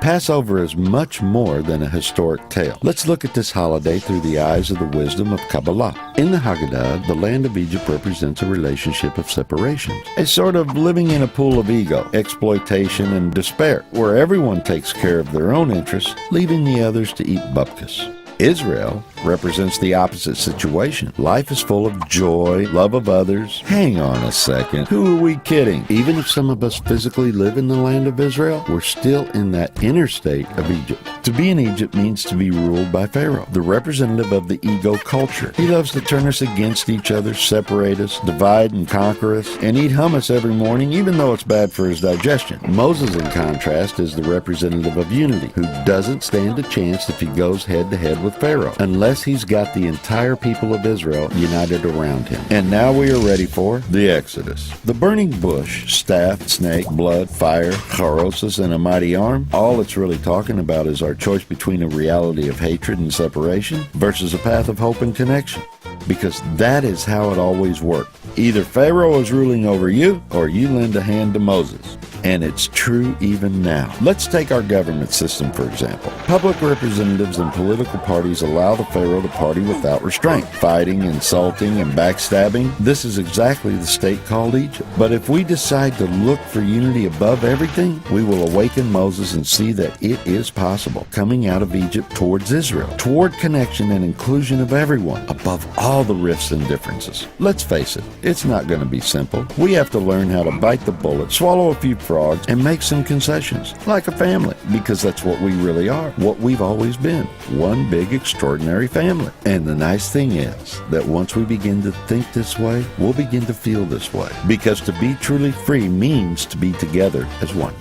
Passover is much more than a historic tale. Let's look at this holiday through the eyes of the wisdom of Kabbalah. In the Haggadah, the land of Egypt represents a relationship of separation, a sort of living in a pool of ego, exploitation, and despair, where everyone takes care of their own interests, leaving the others to eat bupkis. Israel represents the opposite situation. Life is full of joy, love of others. Hang on a second. Who are we kidding? Even if some of us physically live in the land of Israel, we're still in that inner state of Egypt. To be in Egypt means to be ruled by Pharaoh, the representative of the ego culture. He loves to turn us against each other, separate us, divide and conquer us, and eat hummus every morning, even though it's bad for his digestion. Moses, in contrast, is the representative of unity, who doesn't stand a chance if he goes head-to-head with Pharaoh, unless he's got the entire people of Israel united around him. And now we are ready for the Exodus. The burning bush, staff, snake, blood, fire, charosis, and a mighty arm, all it's really talking about is our choice between a reality of hatred and separation versus a path of hope and connection. Because that is how it always worked. Either Pharaoh is ruling over you, or you lend a hand to Moses. And it's true even now. Let's take our government system, for example. Public representatives and political parties allow the Pharaoh to party without restraint, fighting, insulting, and backstabbing. This is exactly the state called Egypt. But if we decide to look for unity above everything, we will awaken Moses and see that it is possible, coming out of Egypt towards Israel, toward connection and inclusion of everyone, above all the rifts and differences. Let's face it, it's not going to be simple. We have to learn how to bite the bullet, swallow a few frogs, and make some concessions, like a family, because that's what we really are, what we've always been, one big extraordinary family. And the nice thing is that once we begin to think this way, we'll begin to feel this way, because to be truly free means to be together as one.